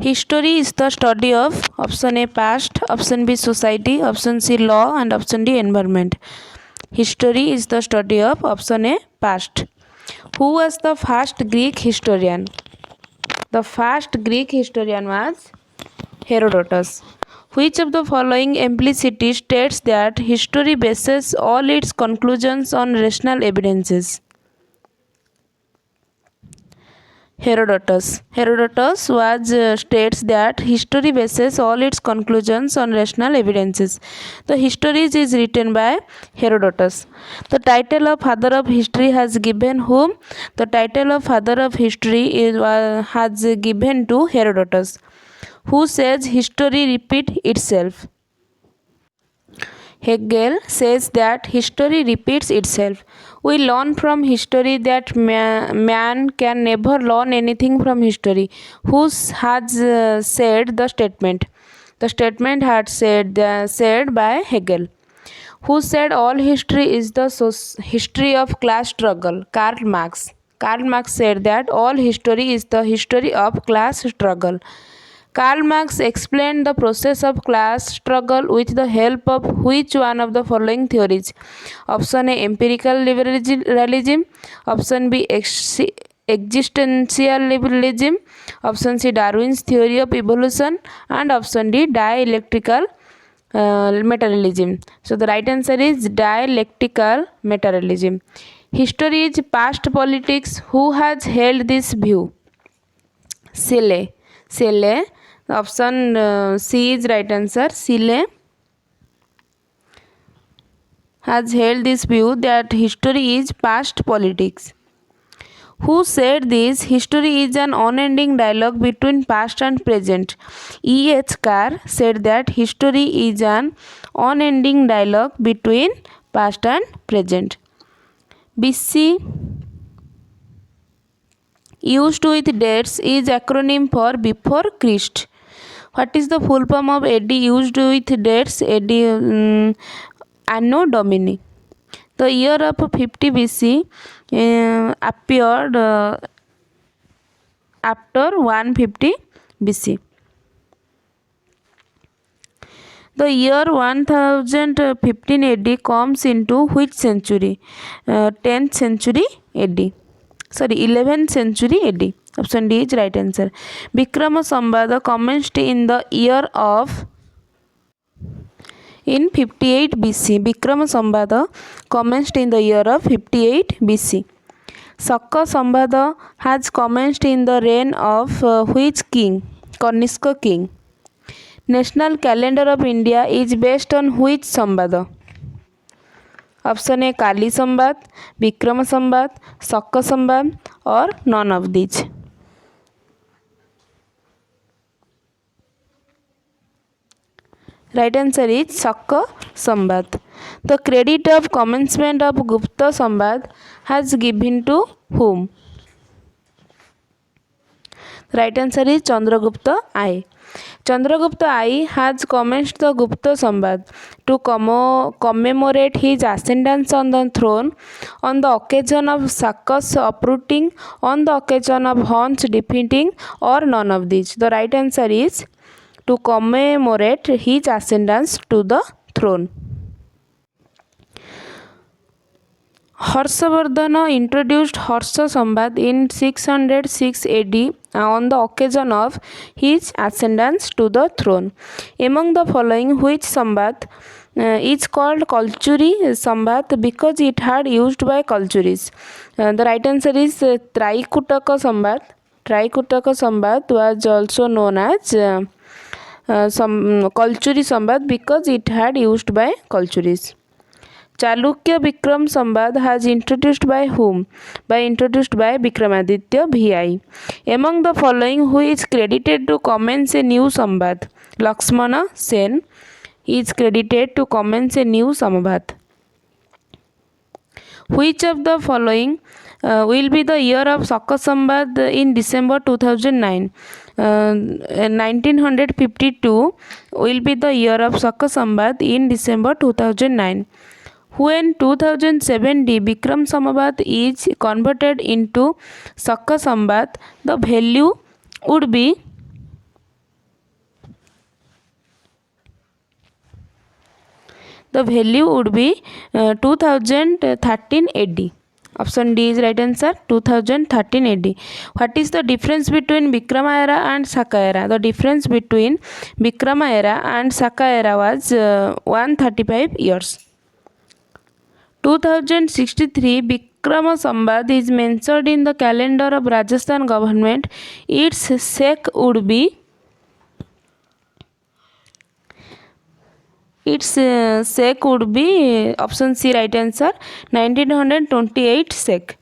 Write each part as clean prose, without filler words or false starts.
History is the study of option A past, option B society, option C law, and option D environment. History is the study of option A past. Who was the first Greek historian? The first Greek historian was Herodotus. Which of the following implicitly states that history bases all its conclusions on rational evidences? Herodotus. Herodotus was states that history bases all its conclusions on rational evidences. The histories is written by Herodotus. The title of father of history has given whom? The title of father of history has given to Herodotus. Who says history repeat itself? Hegel says that history repeats itself. We learn from history that man can never learn anything from history. Who has said the statement? The statement had said by Hegel. Who said all history is the history of class struggle? Karl Marx. Karl Marx said that all history is the history of class struggle. Karl Marx explained the process of class struggle with the help of which one of the following theories? Option A empirical liberalism, option B existential liberalism, option C Darwin's theory of evolution, and option D dialectical materialism. So the right answer is dialectical materialism. History is past politics. Who has held this view? Selle. Selle. Option C is right answer. Selle has held this view that history is past politics. Who said this? History is an unending dialogue between past and present. E.H. Carr said that history is an unending dialogue between past and present. BC used with dates is acronym for before Christ. What is the full form of AD used with dates? AD Anno Domini. The year of 50 BC appeared after 150 BC. The year 1015 AD comes into which century? 10th century AD. Sorry, 11th century AD. Option D is right answer. Vikrama Sambhada commenced in the year of in 58 BC. Vikrama Sambhada commenced in the year of 58 BC. Shaka Sambhada has commenced in the reign of which king? Kanishka king. National calendar of India is based on which Sambhada? Option A Kali Sambad, Vikrama Sambad, Shaka Sambad, or none of these. Right answer is Shaka Sambad. The credit of commencement of Gupta Sambad has given to whom? Right answer is Chandragupta I. Chandragupta I has commenced the Gupta Sambad to commemorate his ascendance on the throne on the occasion of Shaka's uprooting, on the occasion of Han's defeating, or none of these. The right answer is to commemorate his ascendance to the throne. Harshavardhana introduced Harsha Sambad in 606 AD on the occasion of his ascendance to the throne. Among the following, which Sambad is called Kalchuri Sambad because it had used by Kalchuris? The right answer is Traikutaka Sambad. Traikutaka Sambad was also known as Kalchuri Sambad because it had used by Kalchuris. Chalukya Vikram Sambad has introduced by whom? Introduced by Vikramaditya VI. Among the following, who is credited to commence a new Sambad? Lakshmana Sen is credited to commence a new Sambad. Which of the following will be the year of Shaka Sambad in December 2009? 1952 will be the year of Shaka Sambad in December 2009. When 2007 Vikram Sambad is converted into Shaka Sambad, the value would be The value would be 2013 AD. Option D is right answer, 2013 AD. What is the difference between Vikrama era and Shaka era? The difference between Vikrama era and Shaka era was 135 years. 2063 Vikrama Samvad is mentioned in the calendar of Rajasthan government. Its sek would be option C right answer, 1928 sek.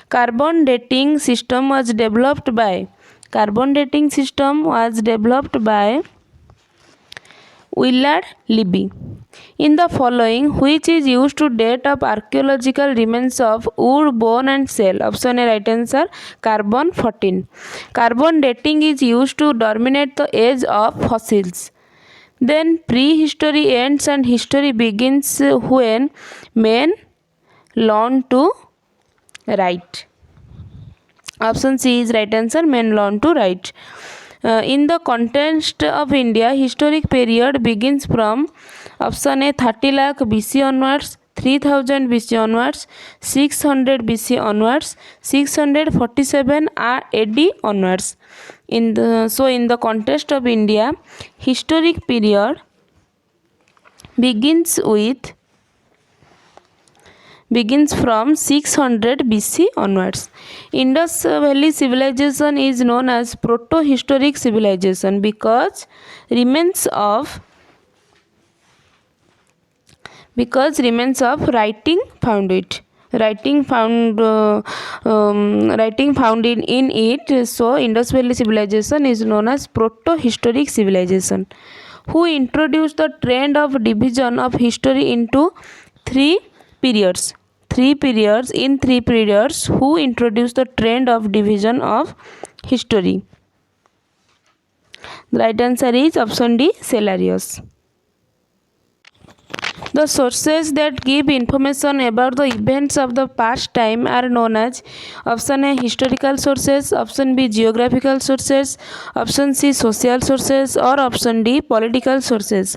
Carbon dating system was developed by Willard Libby. In the following, which is used to date up archaeological remains of wood, bone and shell? Option A right answer, carbon 14. Carbon dating is used to determine the age of fossils. Then prehistory ends and history begins when men learn to write. Option C is right answer, men learn to write. In the context of India, historic period begins from option A 30 lakh BC onwards, 3000 BC onwards, 600 BC onwards, 647 AD onwards. In the context of India, historic period begins from 600 BC onwards. Indus Valley civilization is known as proto-historic civilization because remains of writing found it. Writing found in it. So Indus Valley civilization is known as proto-historic civilization. Who introduced the trend of division of history into three periods? Who introduced the trend of division of history? The right answer is option D, Cellarius. The sources that give information about the events of the past time are known as option A historical sources, option B geographical sources, option C social sources or option D political sources.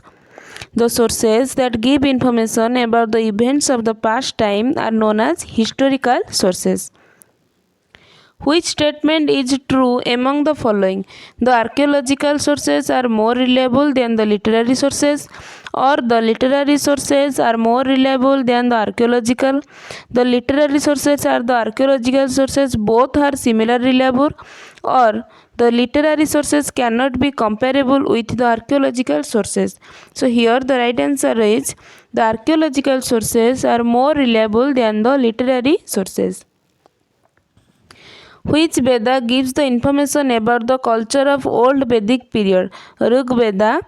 The sources that give information about the events of the past time are known as historical sources. Which statement is true among the following? The archaeological sources are more reliable than the literary sources, or the literary sources are more reliable than the archaeological. The literary sources are the archaeological sources, both are similarly reliable, or the literary sources cannot be comparable with the archaeological sources. So here the right answer is the archaeological sources are more reliable than the literary sources. Which Veda gives the information about the culture of old Vedic period? Rig Veda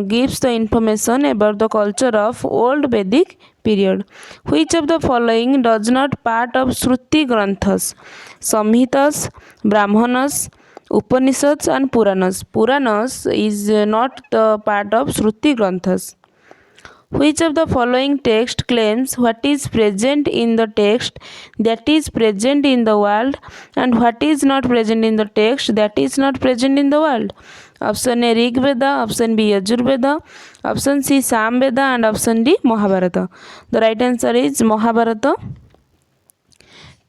gives the information about the culture of old Vedic period. Which of the following does not part of Shruti Granthas? Samhitas, Brahmanas, Upanishads and Puranas. Puranas is not the part of Shruti Granthas. Which of the following text claims what is present in the text that is present in the world and what is not present in the text that is not present in the world? Option A Rig Veda, option B Yajur Veda, option C Sam Veda and option D Mahabharata. The right answer is Mahabharata.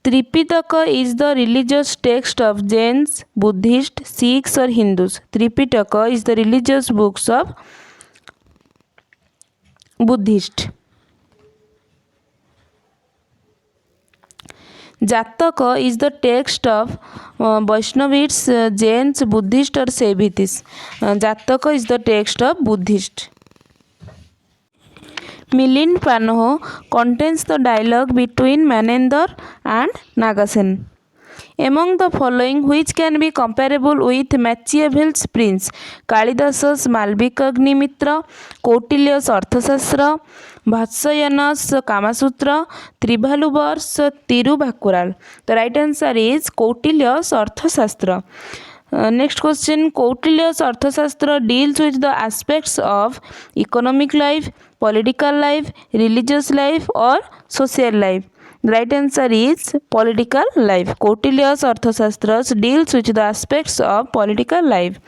Tripitaka is the religious text of Jains, Buddhists, Sikhs or Hindus. Tripitaka is the religious books of Buddhist. Jataka is the text of Vaishnavites, Jains, Buddhist or Shaivites. Jataka is the text of Buddhist. Milind Panoh contains the dialogue between Manendra and Nagasen. Among the following, which can be comparable with Machiavelli's Prince? Kalidasa's Malvikagnimitra, Kautilya's Arthashastra, Vatsayan's Kamasutra, Tribhaluvar's Tirubhakural. The right answer is Kautilya's Arthashastra. Next question, Kautilya's Arthashastra deals with the aspects of economic life, political life, religious life or social life. The right answer is political life. Kautilya's Arthashastra deals with the aspects of political life.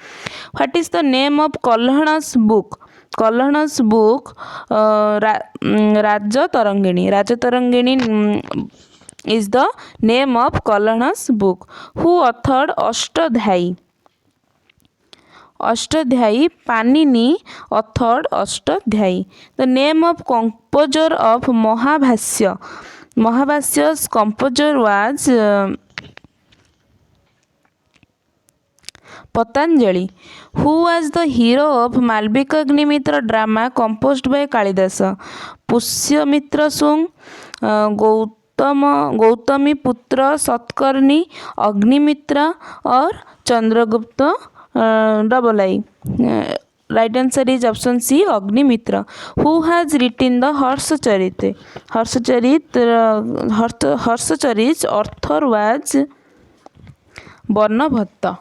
What is the name of Kalhana's book? Kalhana's book Rajatarangini. Rajatarangini is the name of Kalhana's book. Who authored Ashtadhyayi? Ashtadhyayi, Panini authored Ashtadhyayi. The name of composer of Mahabhasya. Mahabhasya's composer was Patanjali. Who was the hero of Malvika Agnimitra drama composed by Kalidasa? Pushyamitra Sung, Gautami Putra Satkarni, Agnimitra or Chandragupta double I. Right answer is option C, Agnimitra. Who has written the Harshacharit? Harshacharit's author was Barnabhatta.